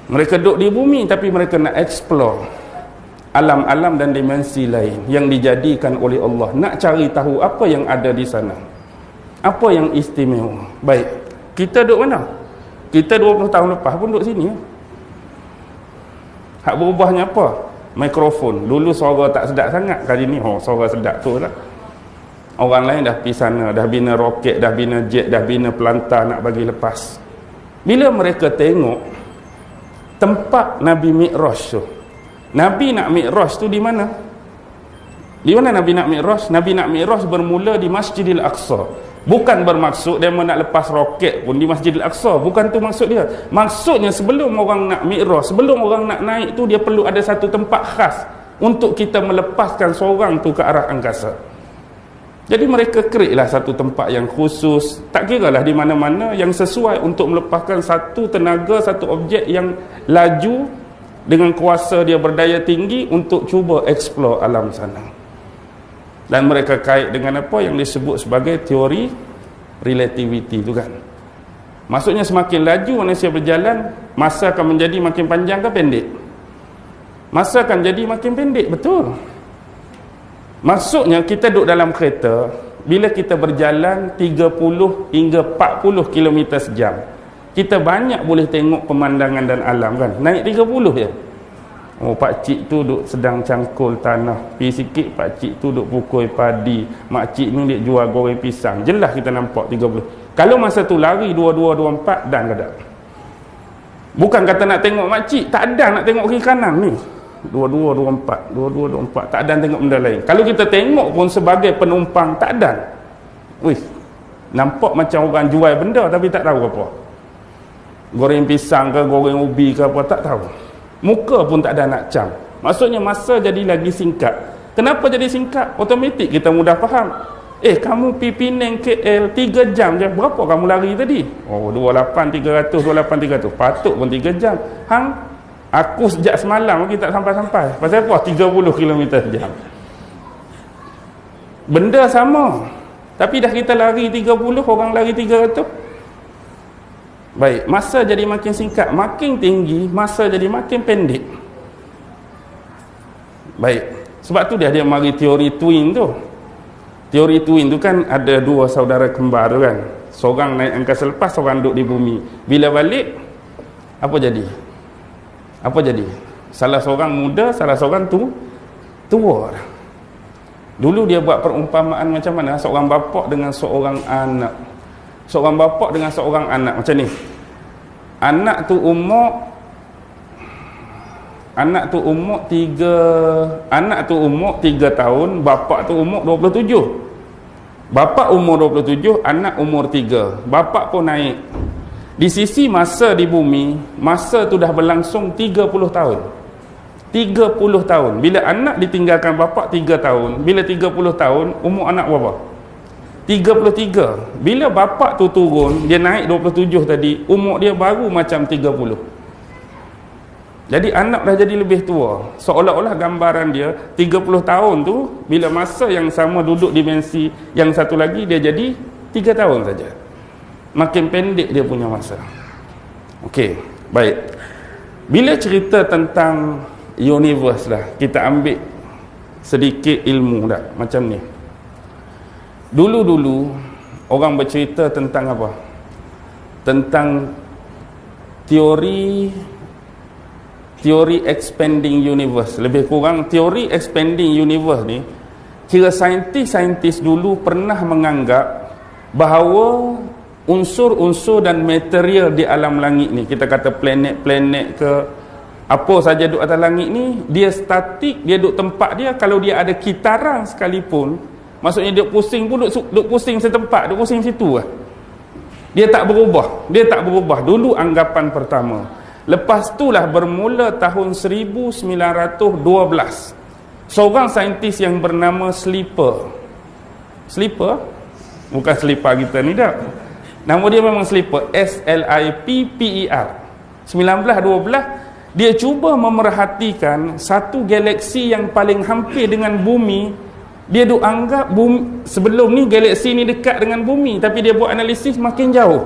Mereka duduk di bumi tapi mereka nak explore alam-alam dan dimensi lain yang dijadikan oleh Allah. Nak cari tahu apa yang ada di sana, apa yang istimewa. Baik, kita duduk mana? Kita 20 tahun lepas pun duduk sini. Hak berubahnya apa? Mikrofon. Dulu suara tak sedap sangat, kali ni suara sedap tu lah. Orang lain dah pergi sana, dah bina roket, dah bina jet, dah bina pelantar nak bagi lepas. Bila mereka tengok tempat Nabi Mi'raj tu, Nabi nak Mi'raj tu di mana? Di mana Nabi nak Mi'raj? Nabi nak Mi'raj bermula di Masjidil Aqsa. Bukan bermaksud dia nak lepas roket pun di Masjidil Aqsa. Bukan tu maksud dia. Maksudnya sebelum orang nak Mi'raj, sebelum orang nak naik tu, dia perlu ada satu tempat khas untuk kita melepaskan seorang tu ke arah angkasa. Jadi mereka create lah satu tempat yang khusus, tak kira lah di mana-mana, yang sesuai untuk melepaskan satu tenaga, satu objek yang laju dengan kuasa dia berdaya tinggi untuk cuba explore alam sana. Dan mereka kait dengan apa yang disebut sebagai teori relativity tu kan. Maksudnya semakin laju manusia berjalan, masa akan menjadi makin panjang ke pendek? Masa akan jadi makin pendek, betul. Maksudnya kita duduk dalam kereta, bila kita berjalan 30 hingga 40 km sejam, kita banyak boleh tengok pemandangan dan alam kan. Naik 30 je. Oh, pakcik tu duduk sedang cangkul tanah, pergi sikit pakcik tu duduk pukul padi, makcik ni dia jual goreng pisang. Jelas kita nampak 30. Kalau masa tu lari 22, 24 dan kadang. Bukan kata nak tengok makcik, tak ada nak tengok kiri kanan ni. 22, 24 tak ada tengok benda lain. Kalau kita tengok pun sebagai penumpang, tak ada. Wih, nampak macam orang jual benda tapi tak tahu apa. Goreng pisang ke, goreng ubi ke apa, tak tahu. Muka pun tak ada nak cam. Maksudnya masa jadi lagi singkat. Kenapa jadi singkat? Automatik kita mudah faham. Kamu pergi Penang KL 3 jam je. Berapa kamu lari tadi? 28,300, 28,300. Patut pun 3 jam. Aku sejak semalam lagi tak sampai-sampai. Pasal apa? 30 km sejam. Benda sama. Tapi dah kita lari 30, orang lari 300. Baik, masa jadi makin singkat, makin tinggi, masa jadi makin pendek. Baik, sebab tu dia mari teori twin tu. Teori twin tu kan ada dua saudara kembar tu kan. Seorang naik angkasa lepas, seorang duduk di bumi. Bila balik, apa jadi? Apa jadi? Salah seorang muda, salah seorang tua. Dulu dia buat perumpamaan macam mana? Seorang bapa dengan seorang anak. Seorang bapa dengan seorang anak macam ni. Anak tu umur 3 tahun, bapa tu umur 27. Bapa umur 27, anak umur 3. Bapa pun naik. Di sisi masa di bumi, masa tu dah berlangsung 30 tahun. 30 tahun. Bila anak ditinggalkan bapa 3 tahun, bila 30 tahun, umur anak berapa? 33. Bila bapa tu turun, dia naik 27 tadi, umur dia baru macam 30. Jadi anak dah jadi lebih tua. Seolah-olah gambaran dia 30 tahun tu, bila masa yang sama duduk dimensi yang satu lagi, dia jadi 3 tahun saja. Makin pendek dia punya masa. Okey, baik. Bila cerita tentang universe dah, kita ambil sedikit ilmu dah macam ni. Dulu-dulu orang bercerita tentang apa? Tentang teori expanding universe. Lebih kurang teori expanding universe ni, kira saintis-saintis dulu pernah menganggap bahawa unsur-unsur dan material di alam langit ni, kita kata planet-planet ke apa saja duduk atas langit ni, dia statik, dia duduk tempat dia. Kalau dia ada kitaran sekalipun, maksudnya dia pusing pun duduk pusing setempat, duduk pusing situ lah. Dia tak berubah. Dulu anggapan pertama. Lepas itulah bermula tahun 1912, seorang saintis yang bernama Slipper, bukan Slipper kita ni dah, nama dia memang Slipper, S-L-I-P-P-E-R. 1912 dia cuba memerhatikan satu galaksi yang paling hampir dengan bumi. Dia duk anggap bumi, sebelum ni galaksi ni dekat dengan bumi, tapi dia buat analisis makin jauh.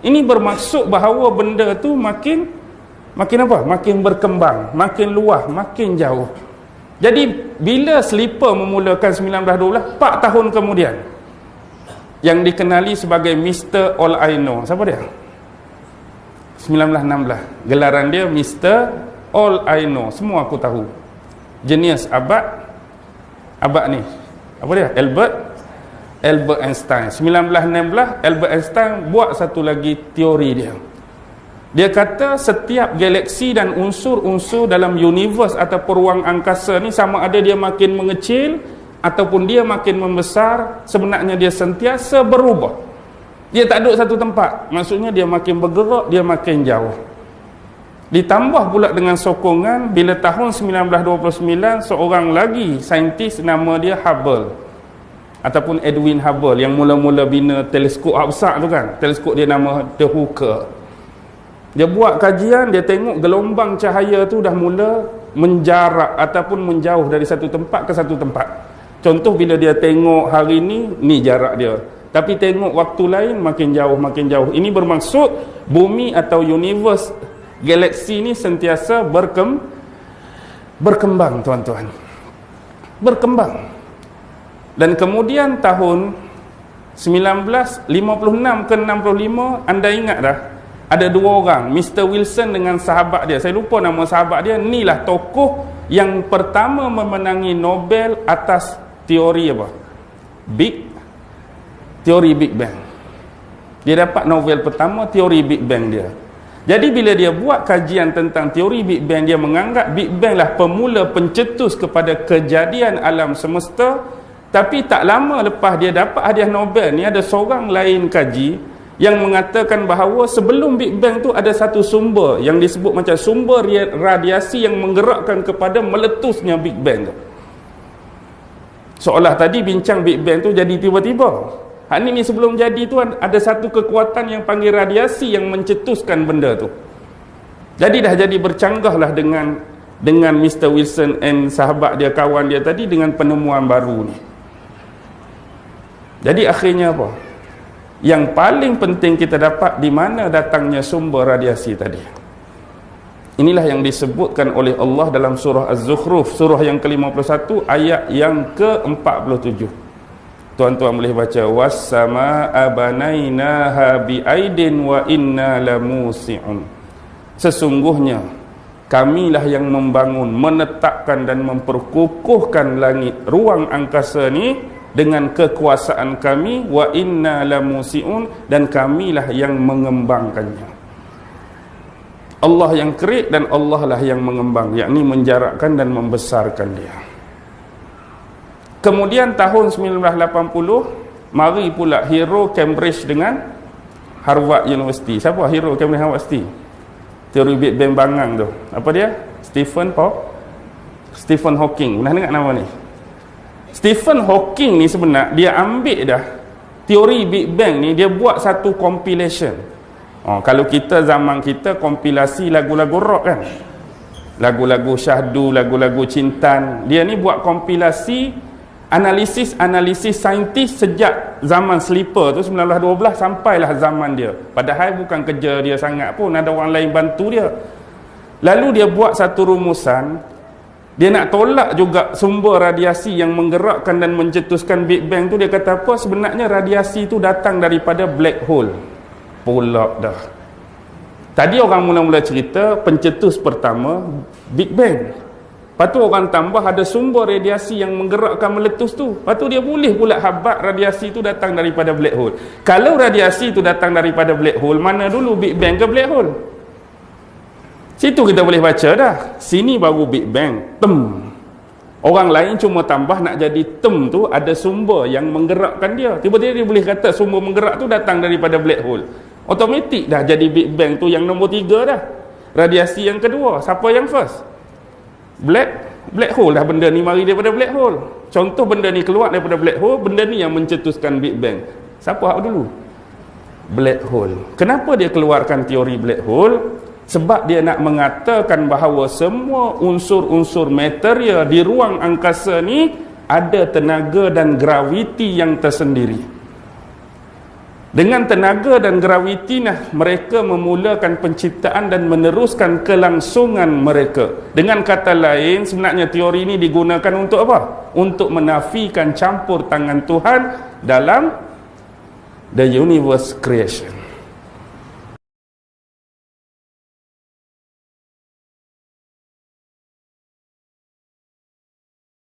Ini bermaksud bahawa benda tu makin makin apa? Makin berkembang, makin luas, makin jauh. Jadi bila Slipper memulakan 1912, 4 tahun kemudian yang dikenali sebagai Mr. All I Know, siapa dia? 1916. Gelaran dia Mr. All I Know, semua aku tahu. Jenius abad ni. Apa dia? Albert Einstein. 1916 Albert Einstein buat satu lagi teori dia. Dia kata setiap galaksi dan unsur-unsur dalam universe ataupun ruang angkasa ni, sama ada dia makin mengecil ataupun dia makin membesar, sebenarnya dia sentiasa berubah. Dia tak duduk satu tempat. Maksudnya dia makin bergerak, dia makin jauh. Ditambah pula dengan sokongan bila tahun 1929 seorang lagi saintis nama dia Hubble ataupun Edwin Hubble yang mula-mula bina teleskop besar tu kan. Teleskop dia nama The Hooker. Dia buat kajian, dia tengok gelombang cahaya tu dah mula menjarak ataupun menjauh dari satu tempat ke satu tempat. Contoh bila dia tengok hari ni jarak dia. Tapi tengok waktu lain makin jauh, makin jauh. Ini bermaksud bumi atau universe, galaksi ni sentiasa berkembang tuan-tuan. Berkembang. Dan kemudian tahun 1956 ke 65, anda ingat dah? Ada 2 orang, Mr. Wilson dengan sahabat dia. Saya lupa nama sahabat dia. Inilah tokoh yang pertama memenangi Nobel atas teori apa? Teori Big Bang. Dia dapat Nobel pertama teori Big Bang dia. Jadi bila dia buat kajian tentang teori Big Bang, dia menganggap Big Bang lah pemula pencetus kepada kejadian alam semesta. Tapi tak lama lepas dia dapat hadiah Nobel ni, ada seorang lain kaji yang mengatakan bahawa sebelum Big Bang tu ada satu sumber yang disebut macam sumber radiasi yang menggerakkan kepada meletusnya Big Bang tu. Seolah tadi bincang Big Bang tu jadi tiba-tiba. Hak ni sebelum jadi tu ada satu kekuatan yang panggil radiasi yang mencetuskan benda tu. Jadi dah jadi bercanggah lah dengan Mr. Wilson and sahabat dia, kawan dia tadi, dengan penemuan baru ni. Jadi akhirnya apa? Yang paling penting kita dapat di mana datangnya sumber radiasi tadi. Inilah yang disebutkan oleh Allah dalam surah Az-Zukhruf, surah yang ke-51 ayat yang ke-47. Tuan-tuan boleh baca, was-samaa'a banainaha bi'aidin wa inna lamusi'un. Sesungguhnya kamilah yang membangun, menetapkan dan memperkukuhkan langit, ruang angkasa ni dengan kekuasaan kami, wa inna lamusi'un, dan kamilah yang mengembangkannya. Allah yang create dan Allah lah yang mengembang, yakni menjarakkan dan membesarkan dia. Kemudian tahun 1980 mari pula hero Cambridge dengan Harvard University. Siapa hero Cambridge Harvard University? Teori Big Bang bangang tu. Apa dia? Stephen Hawking. Pernah dengar nama ni? Stephen Hawking ni sebenarnya dia ambil dah teori Big Bang ni, dia buat satu compilation. Kalau kita zaman kita kompilasi lagu-lagu rock kan, lagu-lagu syahdu, lagu-lagu cintan. Dia ni buat kompilasi analisis saintis sejak zaman Slipper tu 1912 sampailah zaman dia. Padahal bukan kerja dia sangat pun, ada orang lain bantu dia. Lalu dia buat satu rumusan. Dia nak tolak juga sumber radiasi yang menggerakkan dan mencetuskan Big Bang tu. Dia kata apa? Sebenarnya radiasi tu datang daripada black hole. Pula dah. Tadi orang mula-mula cerita pencetus pertama Big Bang. Lepas tu orang tambah ada sumber radiasi yang menggerakkan meletus tu. Lepas tu dia boleh pula habat radiasi tu datang daripada black hole. Kalau radiasi tu datang daripada black hole, mana dulu Big Bang ke black hole? Situ kita boleh baca dah. Sini baru Big Bang. Orang lain cuma tambah nak jadi tu ada sumber yang menggerakkan dia. Tiba-tiba dia boleh kata sumber menggerak tu datang daripada black hole. Automatik dah jadi Big Bang tu yang nombor 3 dah. Radiasi yang kedua, siapa yang first? Black hole dah. Benda ni mari daripada black hole. Contoh benda ni keluar daripada black hole, benda ni yang mencetuskan Big Bang. Siapa hak dulu? Black hole. Kenapa dia keluarkan teori black hole? Sebab dia nak mengatakan bahawa semua unsur-unsur material di ruang angkasa ni ada tenaga dan graviti yang tersendiri. Dengan tenaga dan graviti mereka memulakan penciptaan dan meneruskan kelangsungan mereka. Dengan kata lain, sebenarnya teori ini digunakan untuk apa? Untuk menafikan campur tangan Tuhan dalam the universe creation.